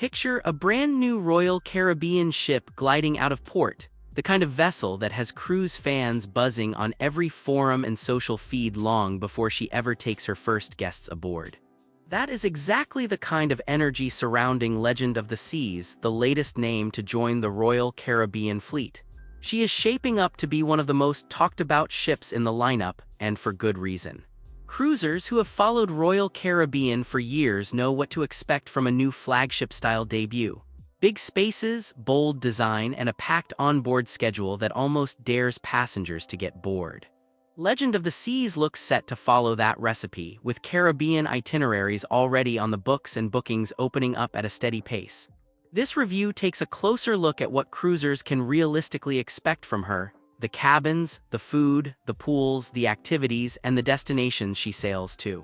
Picture a brand new Royal Caribbean ship gliding out of port, the kind of vessel that has cruise fans buzzing on every forum and social feed long before she ever takes her first guests aboard. That is exactly the kind of energy surrounding Legend of the Seas, the latest name to join the Royal Caribbean fleet. She is shaping up to be one of the most talked about ships in the lineup, and for good reason. Cruisers who have followed Royal Caribbean for years know what to expect from a new flagship-style debut. Big spaces, bold design, and a packed onboard schedule that almost dares passengers to get bored. Legend of the Seas looks set to follow that recipe, with Caribbean itineraries already on the books and bookings opening up at a steady pace. This review takes a closer look at what cruisers can realistically expect from her: the cabins, the food, the pools, the activities, and the destinations she sails to.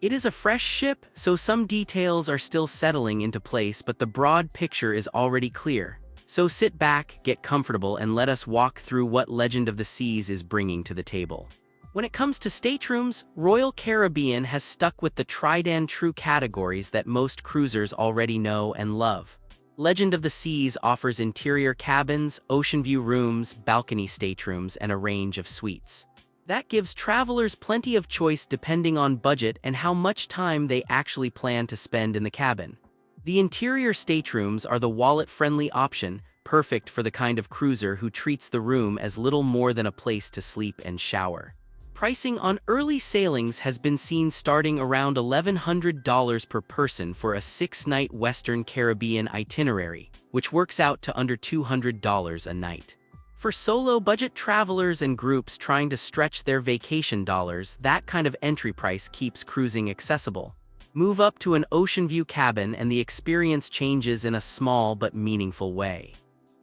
It is a fresh ship, so some details are still settling into place, but the broad picture is already clear. So sit back, get comfortable, and let us walk through what Legend of the Seas is bringing to the table. When it comes to staterooms, Royal Caribbean has stuck with the tried and true categories that most cruisers already know and love. Legend of the Seas offers interior cabins, ocean view rooms, balcony staterooms, and a range of suites. That gives travelers plenty of choice depending on budget and how much time they actually plan to spend in the cabin. The interior staterooms are the wallet-friendly option, perfect for the kind of cruiser who treats the room as little more than a place to sleep and shower. Pricing on early sailings has been seen starting around $1,100 per person for a 6-night Western Caribbean itinerary, which works out to under $200 a night. For solo budget travelers and groups trying to stretch their vacation dollars, that kind of entry price keeps cruising accessible. Move up to an ocean view cabin and the experience changes in a small but meaningful way.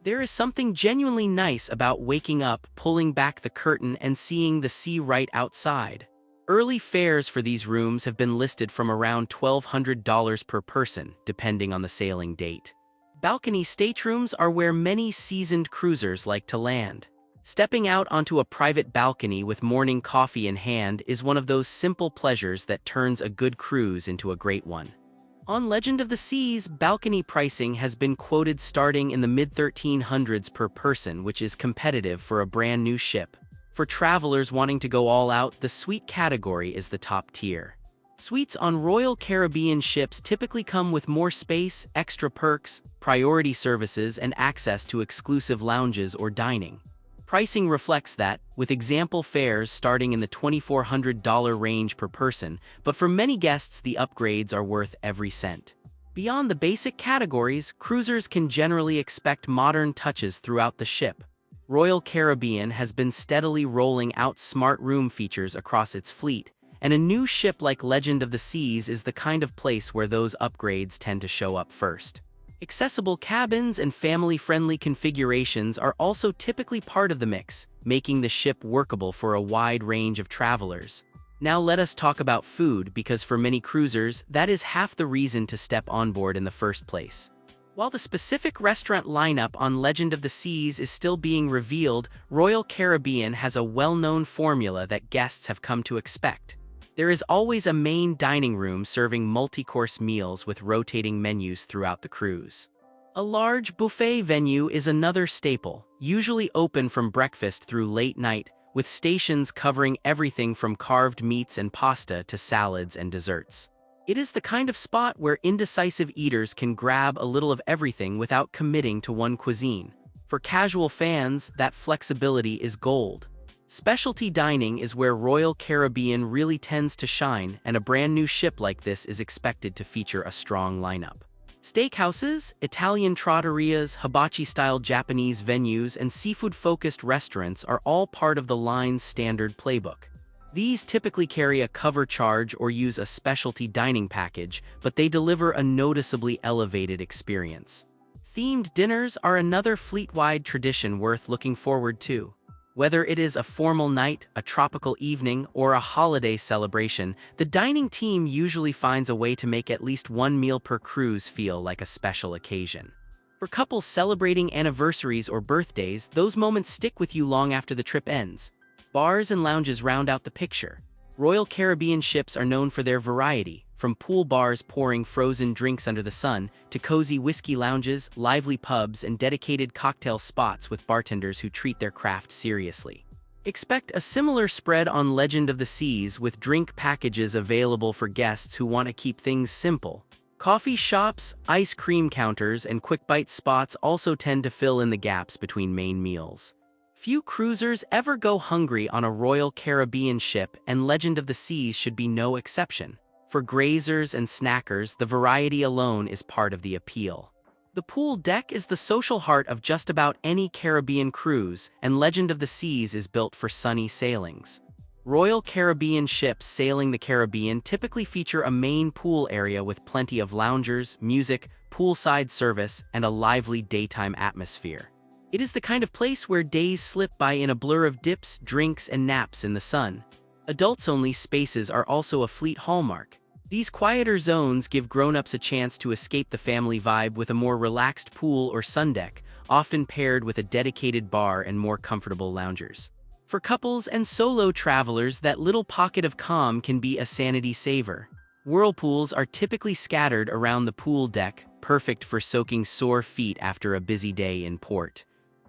There is something genuinely nice about waking up, pulling back the curtain, and seeing the sea right outside. Early fares for these rooms have been listed from around $1,200 per person, depending on the sailing date. Balcony staterooms are where many seasoned cruisers like to land. Stepping out onto a private balcony with morning coffee in hand is one of those simple pleasures that turns a good cruise into a great one. On Legend of the Seas, balcony pricing has been quoted starting in the mid-1300s per person, which is competitive for a brand new ship. For travelers wanting to go all out, the suite category is the top tier. Suites on Royal Caribbean ships typically come with more space, extra perks, priority services, and access to exclusive lounges or dining. Pricing reflects that, with example fares starting in the $2,400 range per person, but for many guests the upgrades are worth every cent. Beyond the basic categories, cruisers can generally expect modern touches throughout the ship. Royal Caribbean has been steadily rolling out smart room features across its fleet, and a new ship like Legend of the Seas is the kind of place where those upgrades tend to show up first. Accessible cabins and family-friendly configurations are also typically part of the mix, making the ship workable for a wide range of travelers. Now let us talk about food, because for many cruisers, that is half the reason to step on board in the first place. While the specific restaurant lineup on Legend of the Seas is still being revealed, Royal Caribbean has a well-known formula that guests have come to expect. There is always a main dining room serving multi-course meals with rotating menus throughout the cruise. A large buffet venue is another staple, usually open from breakfast through late night, with stations covering everything from carved meats and pasta to salads and desserts. It is the kind of spot where indecisive eaters can grab a little of everything without committing to one cuisine. For casual fans, that flexibility is gold. Specialty dining is where Royal Caribbean really tends to shine, and a brand new ship like this is expected to feature a strong lineup. Steakhouses, Italian trattorias, hibachi-style Japanese venues, and seafood-focused restaurants are all part of the line's standard playbook. These typically carry a cover charge or use a specialty dining package, but they deliver a noticeably elevated experience. Themed dinners are another fleet-wide tradition worth looking forward to. Whether it is a formal night, a tropical evening, or a holiday celebration, the dining team usually finds a way to make at least one meal per cruise feel like a special occasion. For couples celebrating anniversaries or birthdays, those moments stick with you long after the trip ends. Bars and lounges round out the picture. Royal Caribbean ships are known for their variety, from pool bars pouring frozen drinks under the sun, to cozy whiskey lounges, lively pubs, and dedicated cocktail spots with bartenders who treat their craft seriously. Expect a similar spread on Legend of the Seas, with drink packages available for guests who want to keep things simple. Coffee shops, ice cream counters, and quick bite spots also tend to fill in the gaps between main meals. Few cruisers ever go hungry on a Royal Caribbean ship, and Legend of the Seas should be no exception. For grazers and snackers, the variety alone is part of the appeal. The pool deck is the social heart of just about any Caribbean cruise, and Legend of the Seas is built for sunny sailings. Royal Caribbean ships sailing the Caribbean typically feature a main pool area with plenty of loungers, music, poolside service, and a lively daytime atmosphere. It is the kind of place where days slip by in a blur of dips, drinks, and naps in the sun. Adults-only spaces are also a fleet hallmark. These quieter zones give grown-ups a chance to escape the family vibe with a more relaxed pool or sun deck, often paired with a dedicated bar and more comfortable loungers. For couples and solo travelers, that little pocket of calm can be a sanity saver. Whirlpools are typically scattered around the pool deck, perfect for soaking sore feet after a busy day in port.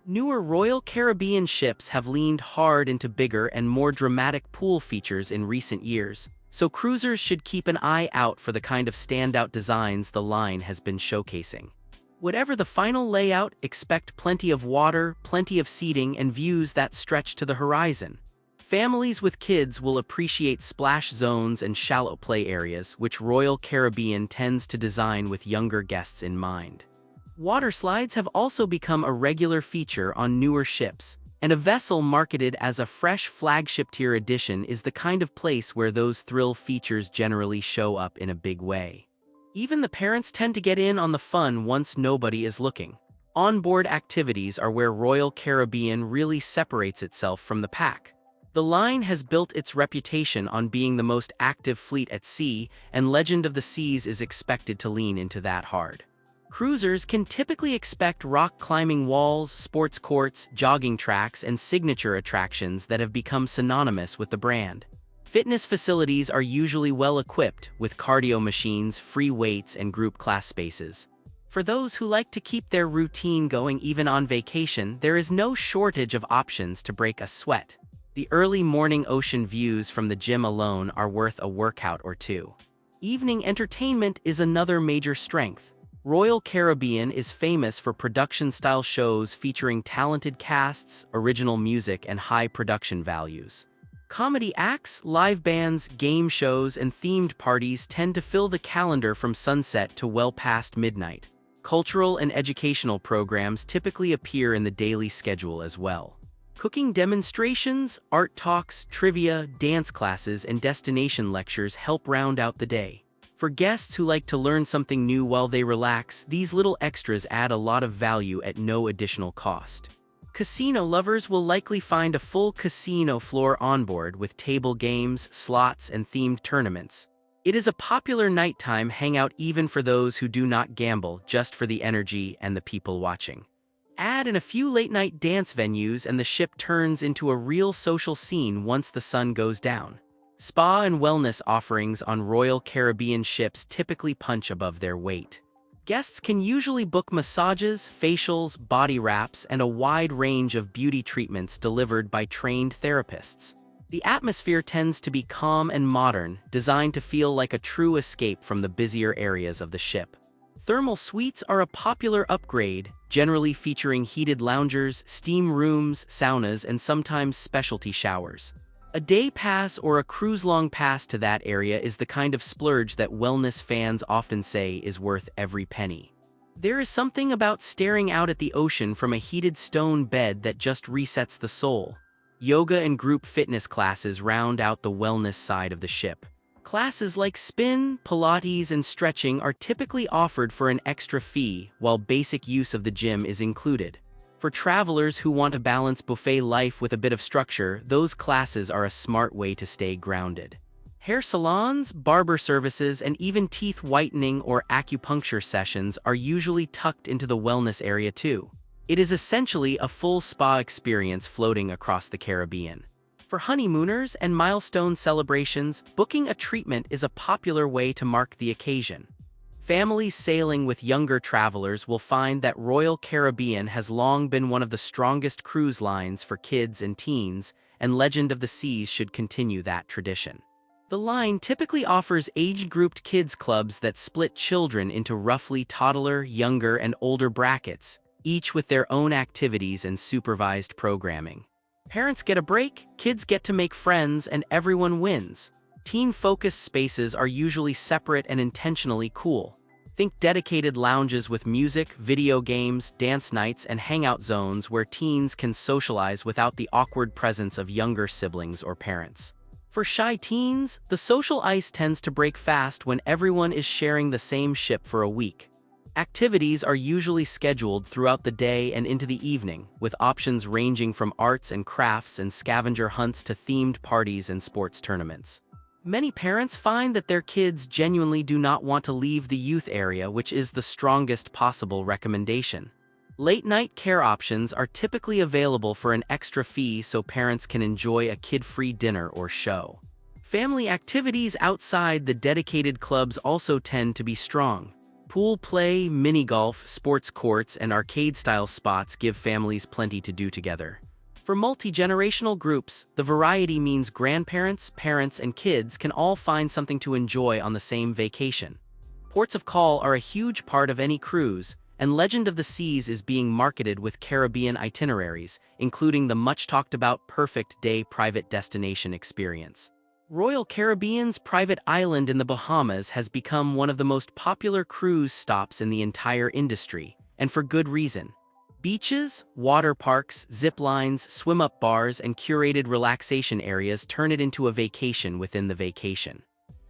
Newer Royal Caribbean ships have leaned hard into bigger and more dramatic pool features in recent years, so cruisers should keep an eye out for the kind of standout designs the line has been showcasing. Whatever the final layout, expect plenty of water, plenty of seating, and views that stretch to the horizon. Families with kids will appreciate splash zones and shallow play areas, which Royal Caribbean tends to design with younger guests in mind. Water slides have also become a regular feature on newer ships, and a vessel marketed as a fresh flagship-tier edition is the kind of place where those thrill features generally show up in a big way. Even the parents tend to get in on the fun once nobody is looking. Onboard activities are where Royal Caribbean really separates itself from the pack. The line has built its reputation on being the most active fleet at sea, and Legend of the Seas is expected to lean into that hard. Cruisers can typically expect rock-climbing walls, sports courts, jogging tracks, and signature attractions that have become synonymous with the brand. Fitness facilities are usually well-equipped, with cardio machines, free weights, and group class spaces. For those who like to keep their routine going even on vacation, there is no shortage of options to break a sweat. The early morning ocean views from the gym alone are worth a workout or two. Evening entertainment is another major strength. Royal Caribbean is famous for production-style shows featuring talented casts, original music, and high production values. Comedy acts, live bands, game shows, and themed parties tend to fill the calendar from sunset to well past midnight. Cultural and educational programs typically appear in the daily schedule as well. Cooking demonstrations, art talks, trivia, dance classes, and destination lectures help round out the day. For guests who like to learn something new while they relax, these little extras add a lot of value at no additional cost. Casino lovers will likely find a full casino floor onboard with table games, slots, and themed tournaments. It is a popular nighttime hangout even for those who do not gamble, just for the energy and the people watching. Add in a few late-night dance venues and the ship turns into a real social scene once the sun goes down. Spa and wellness offerings on Royal Caribbean ships typically punch above their weight. Guests can usually book massages, facials, body wraps, and a wide range of beauty treatments delivered by trained therapists. The atmosphere tends to be calm and modern, designed to feel like a true escape from the busier areas of the ship. Thermal suites are a popular upgrade, generally featuring heated loungers, steam rooms, saunas, and sometimes specialty showers. A day pass or a cruise-long pass to that area is the kind of splurge that wellness fans often say is worth every penny. There is something about staring out at the ocean from a heated stone bed that just resets the soul. Yoga and group fitness classes round out the wellness side of the ship. Classes like spin, Pilates, and stretching are typically offered for an extra fee, while basic use of the gym is included. For travelers who want to balance buffet life with a bit of structure, those classes are a smart way to stay grounded. Hair salons, barber services, and even teeth whitening or acupuncture sessions are usually tucked into the wellness area too. It is essentially a full spa experience floating across the Caribbean. For honeymooners and milestone celebrations, booking a treatment is a popular way to mark the occasion. Families sailing with younger travelers will find that Royal Caribbean has long been one of the strongest cruise lines for kids and teens, and Legend of the Seas should continue that tradition. The line typically offers age-grouped kids clubs that split children into roughly toddler, younger, and older brackets, each with their own activities and supervised programming. Parents get a break, kids get to make friends, and everyone wins. Teen-focused spaces are usually separate and intentionally cool. Think dedicated lounges with music, video games, dance nights, and hangout zones where teens can socialize without the awkward presence of younger siblings or parents. For shy teens, the social ice tends to break fast when everyone is sharing the same ship for a week. Activities are usually scheduled throughout the day and into the evening, with options ranging from arts and crafts and scavenger hunts to themed parties and sports tournaments. Many parents find that their kids genuinely do not want to leave the youth area, which is the strongest possible recommendation. Late-night care options are typically available for an extra fee so parents can enjoy a kid-free dinner or show. Family activities outside the dedicated clubs also tend to be strong. Pool play, mini-golf, sports courts, and arcade-style spots give families plenty to do together. For multi-generational groups, the variety means grandparents, parents, and kids can all find something to enjoy on the same vacation. Ports of call are a huge part of any cruise, and Legend of the Seas is being marketed with Caribbean itineraries, including the much-talked-about Perfect Day private destination experience. Royal Caribbean's private island in the Bahamas has become one of the most popular cruise stops in the entire industry, and for good reason. Beaches, water parks, zip lines, swim-up bars, and curated relaxation areas turn it into a vacation within the vacation.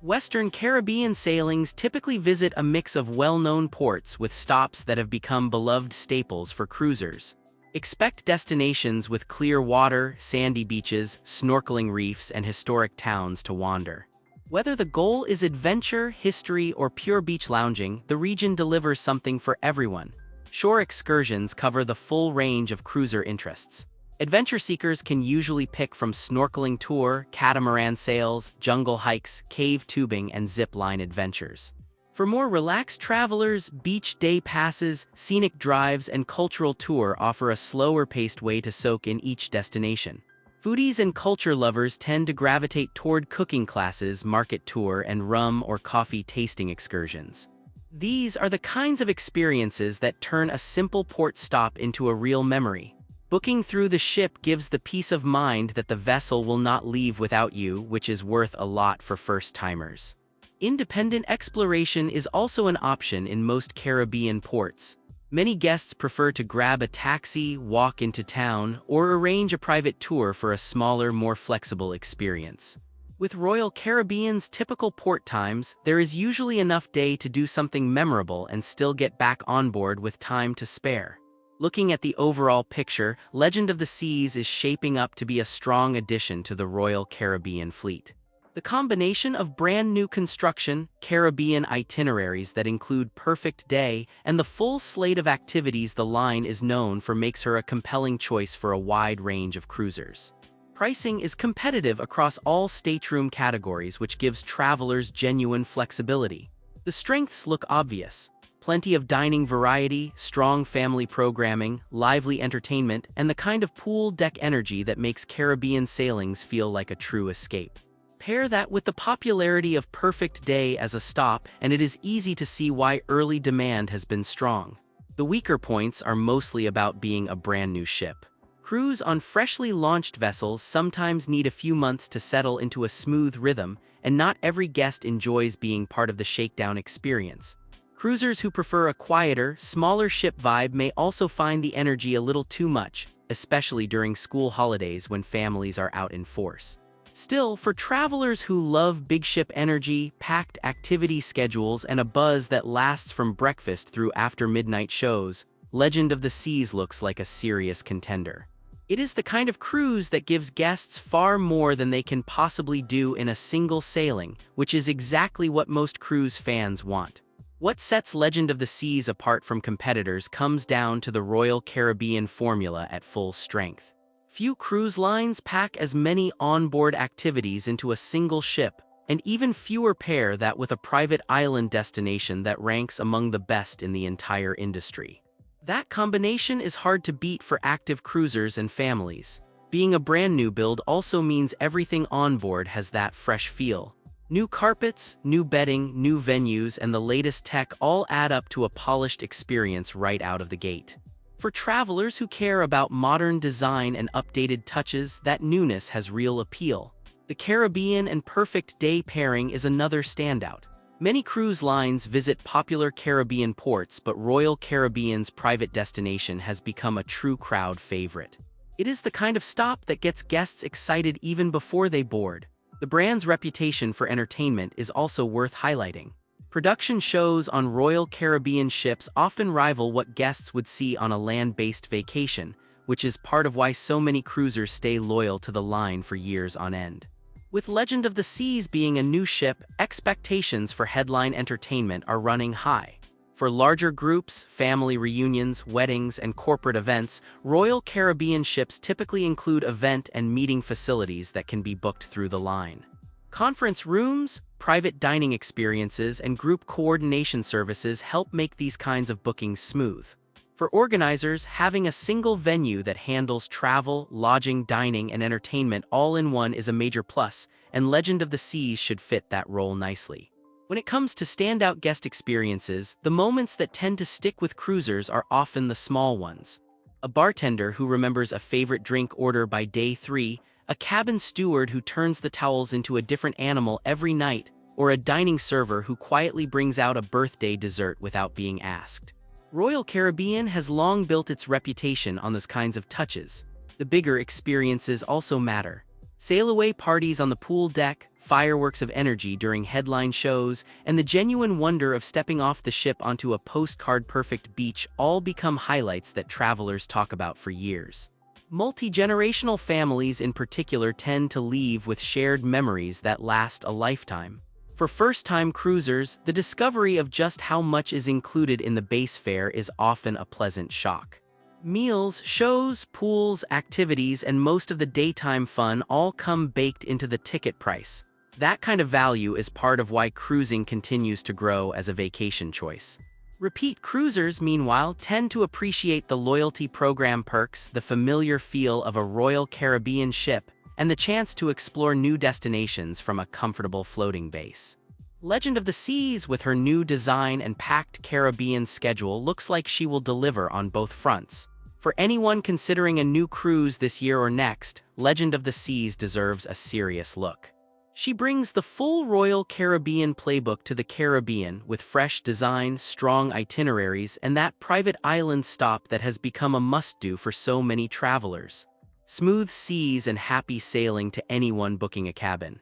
Western Caribbean sailings typically visit a mix of well-known ports with stops that have become beloved staples for cruisers. Expect destinations with clear water, sandy beaches, snorkeling reefs, and historic towns to wander. Whether the goal is adventure, history, or pure beach lounging, the region delivers something for everyone. Shore excursions cover the full range of cruiser interests. Adventure seekers can usually pick from snorkeling tour, catamaran sails, jungle hikes, cave tubing, and zip line adventures. For more relaxed travelers, beach day passes, scenic drives, and cultural tour offer a slower-paced way to soak in each destination. Foodies and culture lovers tend to gravitate toward cooking classes, market tour, and rum or coffee tasting excursions. These are the kinds of experiences that turn a simple port stop into a real memory. Booking through the ship gives the peace of mind that the vessel will not leave without you, which is worth a lot for first-timers. Independent exploration is also an option in most Caribbean ports. Many guests prefer to grab a taxi, walk into town, or arrange a private tour for a smaller, more flexible experience. With Royal Caribbean's typical port times, there is usually enough day to do something memorable and still get back on board with time to spare. Looking at the overall picture, Legend of the Seas is shaping up to be a strong addition to the Royal Caribbean fleet. The combination of brand-new construction, Caribbean itineraries that include Perfect Day, and the full slate of activities the line is known for makes her a compelling choice for a wide range of cruisers. Pricing is competitive across all stateroom categories, which gives travelers genuine flexibility. The strengths look obvious. Plenty of dining variety, strong family programming, lively entertainment, and the kind of pool deck energy that makes Caribbean sailings feel like a true escape. Pair that with the popularity of Perfect Day as a stop, and it is easy to see why early demand has been strong. The weaker points are mostly about being a brand new ship. Crews on freshly launched vessels sometimes need a few months to settle into a smooth rhythm, and not every guest enjoys being part of the shakedown experience. Cruisers who prefer a quieter, smaller ship vibe may also find the energy a little too much, especially during school holidays when families are out in force. Still, for travelers who love big ship energy, packed activity schedules, and a buzz that lasts from breakfast through after-midnight shows, Legend of the Seas looks like a serious contender. It is the kind of cruise that gives guests far more than they can possibly do in a single sailing, which is exactly what most cruise fans want. What sets Legend of the Seas apart from competitors comes down to the Royal Caribbean formula at full strength. Few cruise lines pack as many onboard activities into a single ship, and even fewer pair that with a private island destination that ranks among the best in the entire industry. That combination is hard to beat for active cruisers and families. Being a brand new build also means everything on board has that fresh feel. New carpets, new bedding, new venues, and the latest tech all add up to a polished experience right out of the gate. For travelers who care about modern design and updated touches, that newness has real appeal. The Caribbean and Perfect Day pairing is another standout. Many cruise lines visit popular Caribbean ports, but Royal Caribbean's private destination has become a true crowd favorite. It is the kind of stop that gets guests excited even before they board. The brand's reputation for entertainment is also worth highlighting. Production shows on Royal Caribbean ships often rival what guests would see on a land-based vacation, which is part of why so many cruisers stay loyal to the line for years on end. With Legend of the Seas being a new ship, expectations for headline entertainment are running high. For larger groups, family reunions, weddings, and corporate events, Royal Caribbean ships typically include event and meeting facilities that can be booked through the line. Conference rooms, private dining experiences, and group coordination services help make these kinds of bookings smooth. For organizers, having a single venue that handles travel, lodging, dining, and entertainment all in one is a major plus, and Legend of the Seas should fit that role nicely. When it comes to standout guest experiences, the moments that tend to stick with cruisers are often the small ones. A bartender who remembers a favorite drink order by day 3, a cabin steward who turns the towels into a different animal every night, or a dining server who quietly brings out a birthday dessert without being asked. Royal Caribbean has long built its reputation on those kinds of touches. The bigger experiences also matter. Sail-away parties on the pool deck, fireworks of energy during headline shows, and the genuine wonder of stepping off the ship onto a postcard-perfect beach all become highlights that travelers talk about for years. Multi-generational families in particular tend to leave with shared memories that last a lifetime. For first-time cruisers, the discovery of just how much is included in the base fare is often a pleasant shock. Meals, shows, pools, activities, and most of the daytime fun all come baked into the ticket price. That kind of value is part of why cruising continues to grow as a vacation choice. Repeat cruisers, meanwhile, tend to appreciate the loyalty program perks, the familiar feel of a Royal Caribbean ship, and the chance to explore new destinations from a comfortable floating base. Legend of the Seas, with her new design and packed Caribbean schedule, looks like she will deliver on both fronts. For anyone considering a new cruise this year or next, Legend of the Seas deserves a serious look. She brings the full Royal Caribbean playbook to the Caribbean with fresh design, strong itineraries, and that private island stop that has become a must-do for so many travelers. Smooth seas and happy sailing to anyone booking a cabin.